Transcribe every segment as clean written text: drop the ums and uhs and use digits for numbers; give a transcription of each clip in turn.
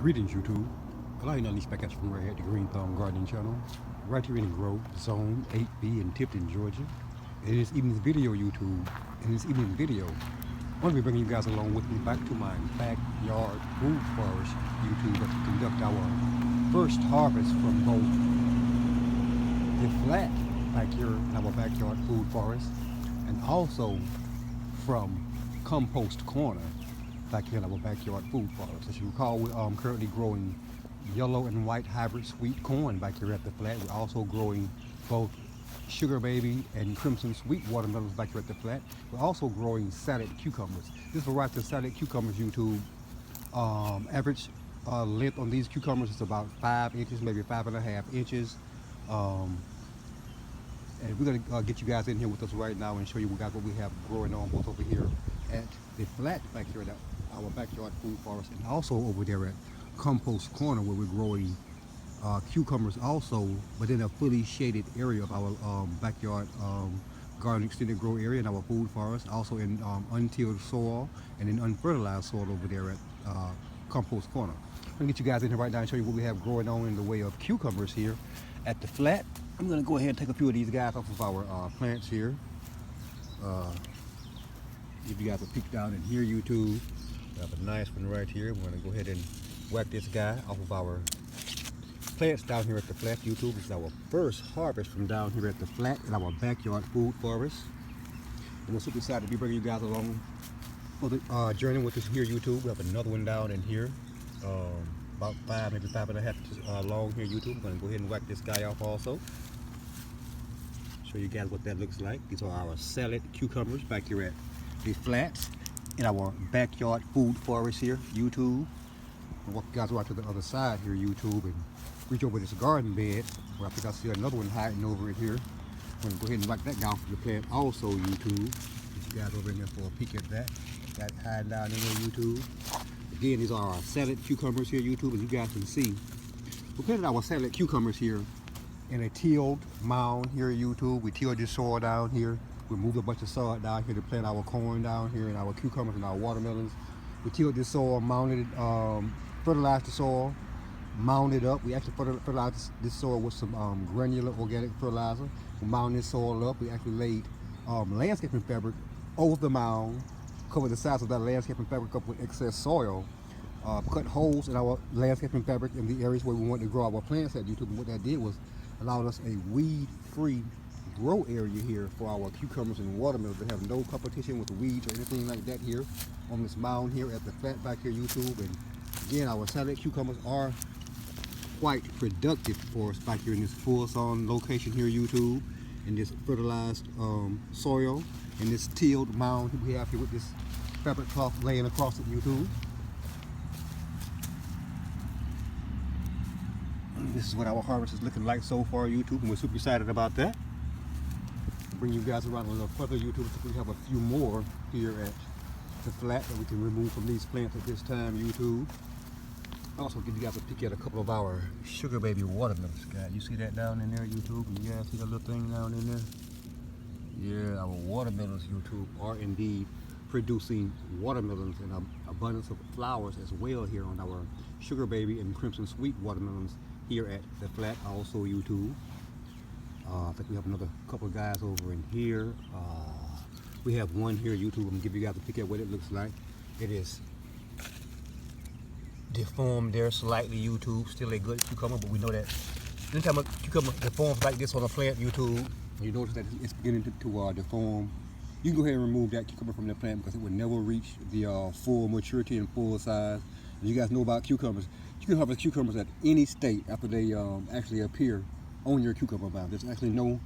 Greetings YouTube. Allow you to unleash back at you from right here at the Green Thumb Gardening Channel. Right here in Grove Zone 8B in Tipton, Georgia. In this evening's video YouTube, in this evening's video, I'm going to be bringing you guys along with me back to my backyard food forest YouTube to conduct our first harvest from both the flat back here in our backyard food forest and also from Compost Corner back here in our backyard food forest. As you recall, we're currently growing yellow and white hybrid sweet corn back here at the flat. We're also growing both sugar baby and crimson sweet watermelons back here at the flat. We're also growing salad cucumbers. This variety of salad cucumbers YouTube, average length on these cucumbers is about 5 inches, maybe 5.5 inches. And we're gonna get you guys in here with us right now and show you guys what we have growing on both over here at the flat back here at our backyard food forest, and also over there at Compost Corner where we're growing cucumbers also, but in a fully shaded area of our backyard garden extended grow area in our food forest, also in untilled soil and in unfertilized soil over there at Compost Corner. I'm gonna get you guys in here right now and show you what we have growing on in the way of cucumbers here at the flat. I'm gonna go ahead and take a few of these guys off of our plants here. Give you guys a peek down in here YouTube. We have a nice one right here. We're gonna go ahead and whack this guy off of our plants down here at the flat YouTube. This is our first harvest from down here at the flat in our backyard food forest. And we're super excited to be bringing you guys along for the journey with us here YouTube. We have another one down in here, about 5, maybe 5.5 inches long here YouTube. We're gonna go ahead and whack this guy off also. Show you guys what that looks like. These are our salad cucumbers back here at the flats in our backyard food forest here YouTube. I'll walk you guys right to the other side here YouTube and reach over this garden bed where I think I see another one hiding over in here. I'm gonna go ahead and whack that guy off the plant also YouTube. Get you guys over in there for a peek at that. Got hiding down in there YouTube. Again, these are our salad cucumbers here YouTube, as you guys can see. We planted our salad cucumbers here in a tilled mound here YouTube. We tilled this soil down here. We moved a bunch of soil down here to plant our corn down here and our cucumbers and our watermelons. We tilled this soil, mounded it, fertilized the soil, mounded up. We actually fertilized this soil with some granular organic fertilizer. We mounded this soil up. We actually laid landscaping fabric over the mound, covered the sides of that landscaping fabric up with excess soil, cut holes in our landscaping fabric in the areas where we wanted to grow our plants at YouTube. And what that did was allowed us a weed-free grow area here for our cucumbers and watermelons. They have no competition with weeds or anything like that here on this mound here at the flat back here YouTube. And again, our salad cucumbers are quite productive for us back here in this full sun location here YouTube, in this fertilized soil, in this tilled mound we have here with this fabric cloth laying across it YouTube. This is what our harvest is looking like so far YouTube, and we're super excited about that. Bring you guys around a little further YouTube. We have a few more here at the flat that we can remove from these plants at this time YouTube. Also give you guys a peek at a couple of our sugar baby watermelons, guys. You see that down in there YouTube? You guys see that little thing down in there? Yeah, our watermelons YouTube are indeed producing watermelons and an abundance of flowers as well here on our sugar baby and crimson sweet watermelons here at the flat also YouTube. I think we have another couple of guys over in here. We have one here YouTube. I'm gonna give you guys a peek at what it looks like. It is deformed there slightly YouTube. Still a good cucumber, but we know that anytime a cucumber deforms like this on a plant YouTube, you notice that it's beginning to deform. You can go ahead and remove that cucumber from the plant because it will never reach the full maturity and full size. And you guys know about cucumbers. You can harvest cucumbers at any state after they actually appear on your cucumber mound. There's actually no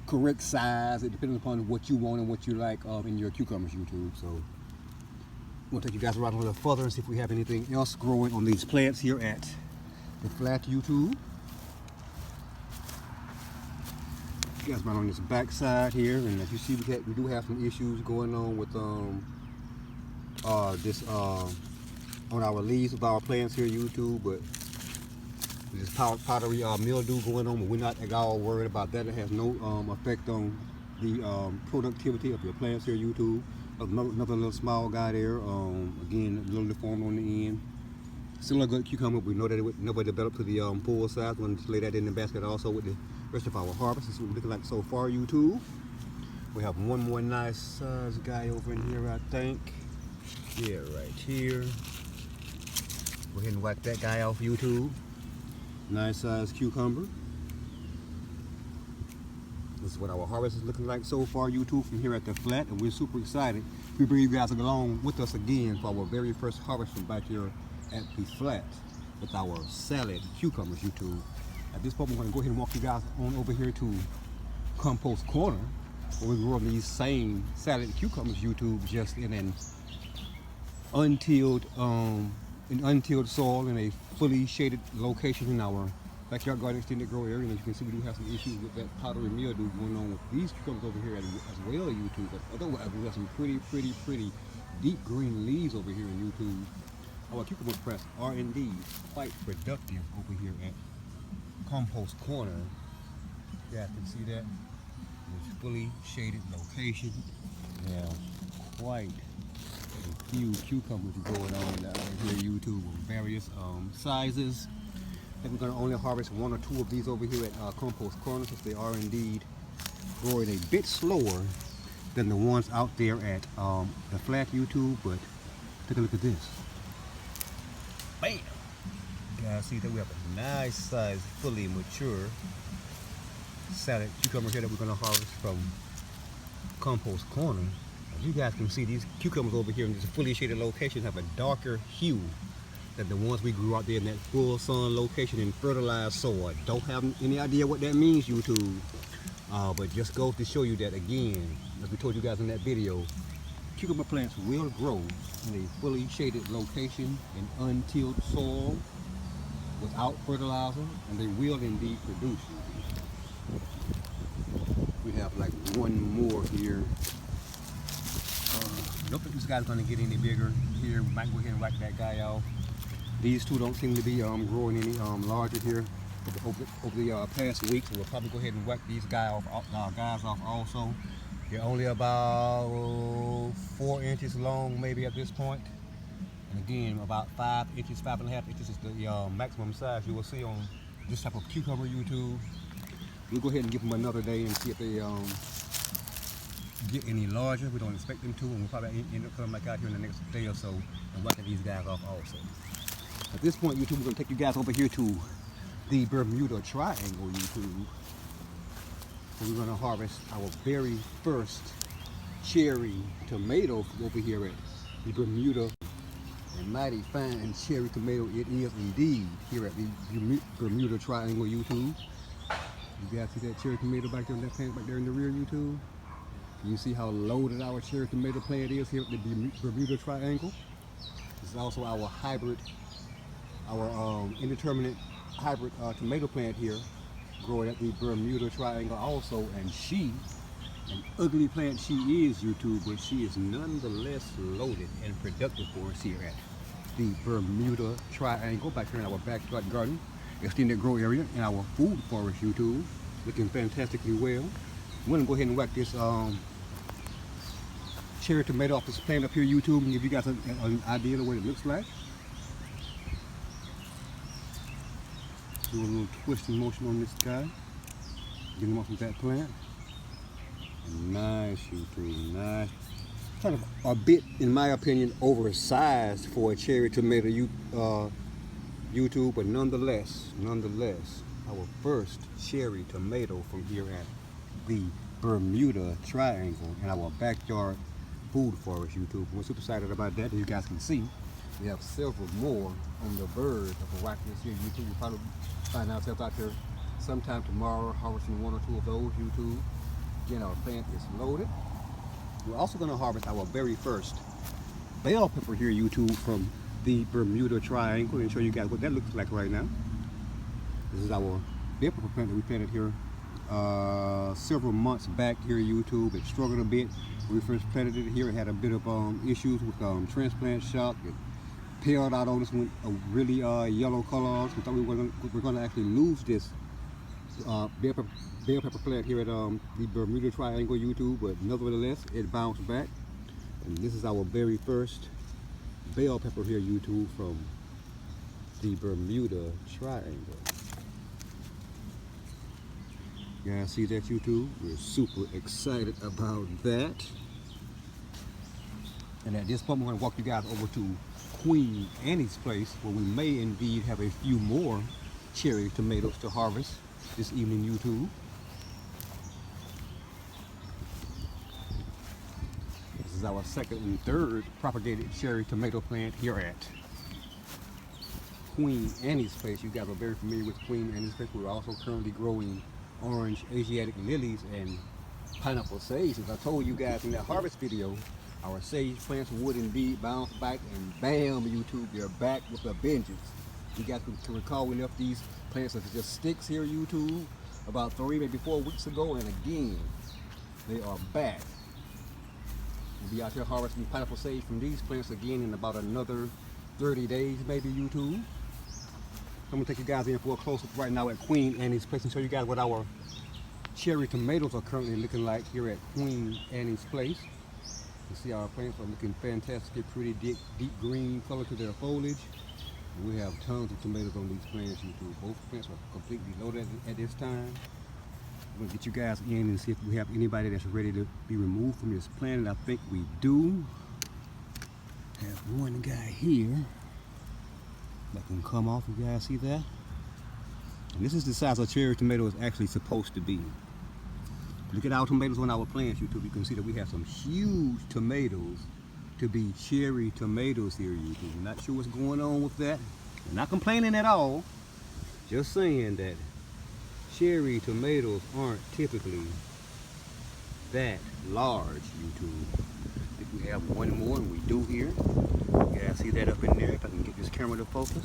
correct size. It depends upon what you want and what you like in your cucumbers YouTube. So I'm gonna take you guys around a little further and see if we have anything else growing on these plants here at the flat YouTube. You guys around on this back side here, and as you see, we do have some issues going on with on our leaves of our plants here YouTube, but this powdery mildew going on, but we're not at all worried about that. It has no effect on the productivity of your plants here YouTube. Another little small guy there, again a little deformed on the end. Still a good cucumber. We know that it would never develop to the full size. We're going to lay that in the basket also with the rest of our harvest. This is what we're looking like so far, YouTube. We have one more nice size guy over in here, I think. Yeah, right here. Go ahead and whack that guy off, YouTube. Nice size cucumber. This is what our harvest is looking like so far, YouTube, from here at the flat, and we're super excited. We bring you guys along with us again for our very first harvest from back here at the flat with our salad cucumbers, YouTube. At this point, we're going to go ahead and walk you guys on over here to Compost Corner, where we're growing these same salad cucumbers, YouTube, just in an untilled soil in a fully shaded location in our backyard garden extended grow area. And as you can see, we do have some issues with that powdery mildew going on with these cucumbers over here as well, YouTube. But otherwise, we have some pretty deep green leaves over here in YouTube. Our cucumber plants are indeed quite productive over here at Compost Corner. You guys can see that. It's fully shaded location. We have quite a few cucumbers going on out here, YouTube, of various sizes. I think we're going to only harvest one or two of these over here at Compost Corner, since they are indeed growing a bit slower than the ones out there at the flat, YouTube. But take a look at this. Bam! You guys see that we have a nice size, fully mature salad cucumber here that we're going to harvest from Compost Corner. As you guys can see, these cucumbers over here in this fully shaded location have a darker hue than the ones we grew out there in that full sun location in fertilized soil. Don't have any idea what that means, YouTube, but just goes to show you that, again, as we told you guys in that video, cucumber plants will grow in a fully shaded location in untilled soil without fertilizer, and they will indeed produce. We have like one more here. I don't think this guy's going to get any bigger here. We might go ahead and whack that guy off. These two don't seem to be growing any larger here over the past week, so we'll probably go ahead and whack these guys off also. They're only about 4 inches long, maybe at this point. And again, about 5 inches, 5.5 inches is the maximum size you will see on this type of cucumber, YouTube. We'll go ahead and give them another day and see if they get any larger. We don't expect them to, and we'll probably end up coming back out here in the next day or so and whacking these guys off also. At this point, YouTube, we're going to take you guys over here to the Bermuda Triangle, YouTube. So we're going to harvest our very first cherry tomato over here at the Bermuda. A mighty fine cherry tomato it is indeed here at the Bermuda Triangle, YouTube. You guys see that cherry tomato back there in that plant back there in the rear, YouTube? Can you see how loaded our cherry tomato plant is here at the Bermuda Triangle? This is also our hybrid, our indeterminate hybrid tomato plant here, growing at the Bermuda Triangle also. And she, an ugly plant she is, YouTube, but she is nonetheless loaded and productive for us here at the Bermuda Triangle back here in our backyard garden extended grow area in our food forest, YouTube. Looking fantastically well. I'm going to go ahead and whack this cherry tomato off this plant up here, YouTube, and give you guys an idea of what it looks like. Do a little twisting motion on this guy. Get him off of that plant. Nice, YouTube, nice. Kind of a bit, in my opinion, oversized for a cherry tomato, YouTube, but nonetheless, our first cherry tomato from here at the Bermuda Triangle in our backyard food forest, YouTube. We're super excited about that. As you guys can see, we have several more on the verge of whacking this here, YouTube. We'll probably find ourselves out here sometime tomorrow harvesting one or two of those, YouTube. Again, our plant is loaded. We're also going to harvest our very first bell pepper here, YouTube, from the Bermuda Triangle, and show you guys what that looks like right now. This is our bell pepper plant that we planted here several months back here, YouTube. It struggled a bit when we first planted it here. It had a bit of issues with transplant shock. It paled out on us, went a really yellow color. We thought we were going to actually lose this bell pepper plant here at the Bermuda Triangle, YouTube, but nevertheless it bounced back, and this is our very first bell pepper here, YouTube, from the Bermuda Triangle. You guys see that, YouTube? We're super excited about that. And at this point, we're going to walk you guys over to Queen Annie's place, where we may indeed have a few more cherry tomatoes to harvest this evening, YouTube. This is our second and third propagated cherry tomato plant here at Queen Annie's place. You guys are very familiar with Queen Annie's place. We're also currently growing orange Asiatic lilies and pineapple sage. As I told you guys in that harvest video, our sage plants would indeed bounce back, and bam, YouTube, they're back with a vengeance. You guys can recall we left these plants as just sticks here, YouTube, about 3, maybe 4 weeks ago, and again, they are back. We'll be out here harvesting pineapple sage from these plants again in about another 30 days, maybe, YouTube. I'm gonna take you guys in for a close-up right now at Queen Annie's place and show you guys what our cherry tomatoes are currently looking like here at Queen Annie's place. You see our plants are looking fantastic, pretty deep green color to their foliage. And we have tons of tomatoes on these plants, YouTube. Both plants are completely loaded at this time. I'm gonna get you guys in and see if we have anybody that's ready to be removed from this plant, and I think we do. Have one guy here that can come off. You guys see that? And this is the size a cherry tomato is actually supposed to be. Look at our tomatoes on our plants, YouTube. You can see that we have some huge tomatoes to be cherry tomatoes here, YouTube. I'm not sure what's going on with that. I'm not complaining at all. Just saying that cherry tomatoes aren't typically that large, YouTube. I think we have one more, and we do here. You guys see that up in there? If I can get this camera to focus.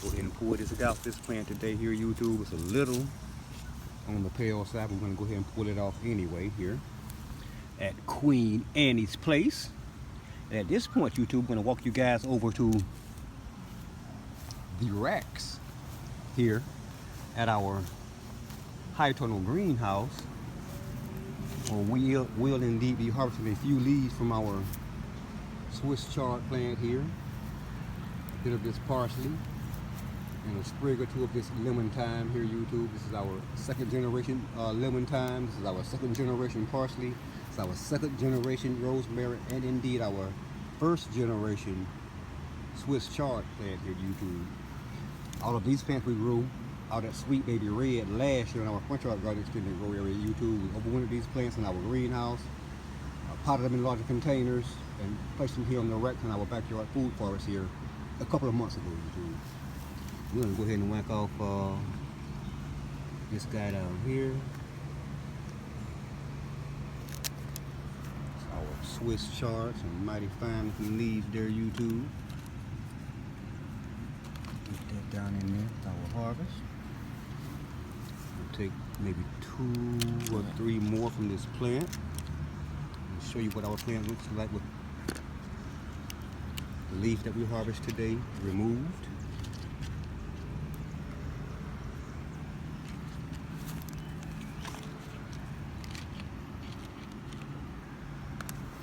Go ahead and pull this out. This plant today here, YouTube, is a little on the pale side. We're going to go ahead and pull it off anyway here at Queen Annie's place. And at this point, YouTube, I'm going to walk you guys over to the racks here at our high tunnel greenhouse, where we'll indeed be harvesting a few leaves from our Swiss chard plant here. A bit of this parsley and a sprig or two of this lemon thyme here, YouTube. This is our second generation lemon thyme. This is our second generation parsley. It's our second generation rosemary, and indeed our first generation Swiss chard plant here, YouTube. All of these plants we grew out at Sweet Baby Red last year in our front yard garden extended grow area, YouTube. We overwintered these plants in our greenhouse, potted them in larger containers, and placed them here on the racks in our backyard food forest here a couple of months ago, YouTube. We're going to go ahead and whack off this guy down here. It's our Swiss chard, some mighty fine looking leaves there, YouTube. Put that down in there with our harvest. We'll take maybe 2 or 3 more from this plant and show you what our plant looks like with the leaf that we harvest today removed.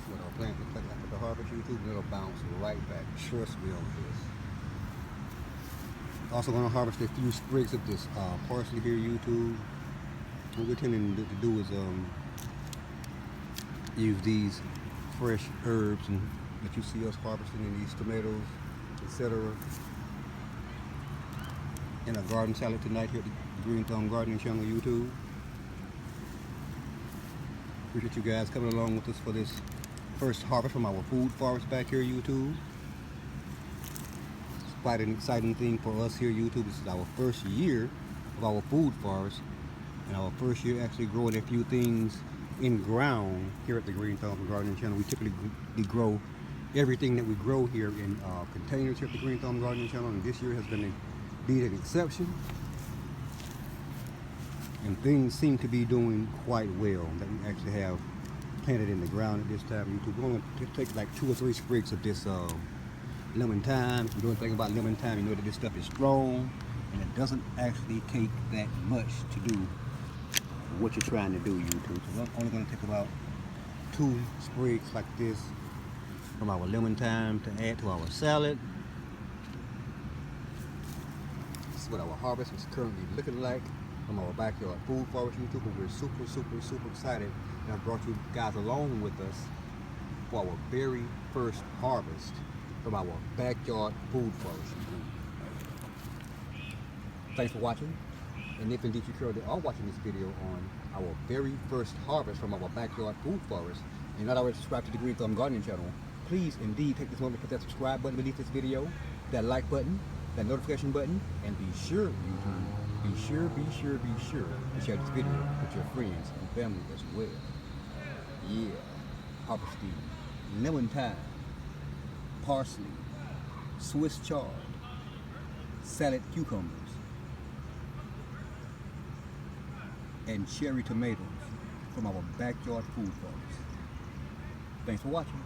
What our plant looks like after the harvest, YouTube, it'll bounce right back. Trust me on this. Also going to harvest a few sprigs of this parsley here, YouTube. What we're tending to do is use these fresh herbs and that you see us harvesting in these tomatoes, etc. in a garden salad tonight here at the Green Thumb Gardening Channel, YouTube. Appreciate you guys coming along with us for this first harvest from our food forest back here, YouTube. It's quite an exciting thing for us here, YouTube. This is our first year of our food forest, and our first year actually growing a few things in ground here at the Green Thumb Gardening Channel. We typically grow everything that we grow here in containers here at the Green Thumb Gardening Channel, and this year has been indeed an exception. And things seem to be doing quite well that we actually have planted in the ground at this time. We're going to take like 2 or 3 sprigs of this lemon thyme. If you know anything about lemon thyme, you know that this stuff is strong, and it doesn't actually take that much to do what you're trying to do, YouTube. So I'm only going to take about 2 sprigs like this from our lemon thyme to add to our salad. what our harvest is currently looking like from our backyard food forest YouTube. We're super excited and I've brought you guys along with us for our very first harvest from our backyard food forest YouTube. Thanks for watching, and if indeed you currently are watching this video on our very first harvest from our backyard food forest and not already subscribed to the Green Thumb Gardening channel, please indeed take this moment to hit that subscribe button beneath this video, that like button, that notification button, and be sure to share this video with your friends and family as well. Yeah, harvesting lemon thyme, parsley, Swiss chard, salad cucumbers, and cherry tomatoes from our backyard food forest. Thanks for watching.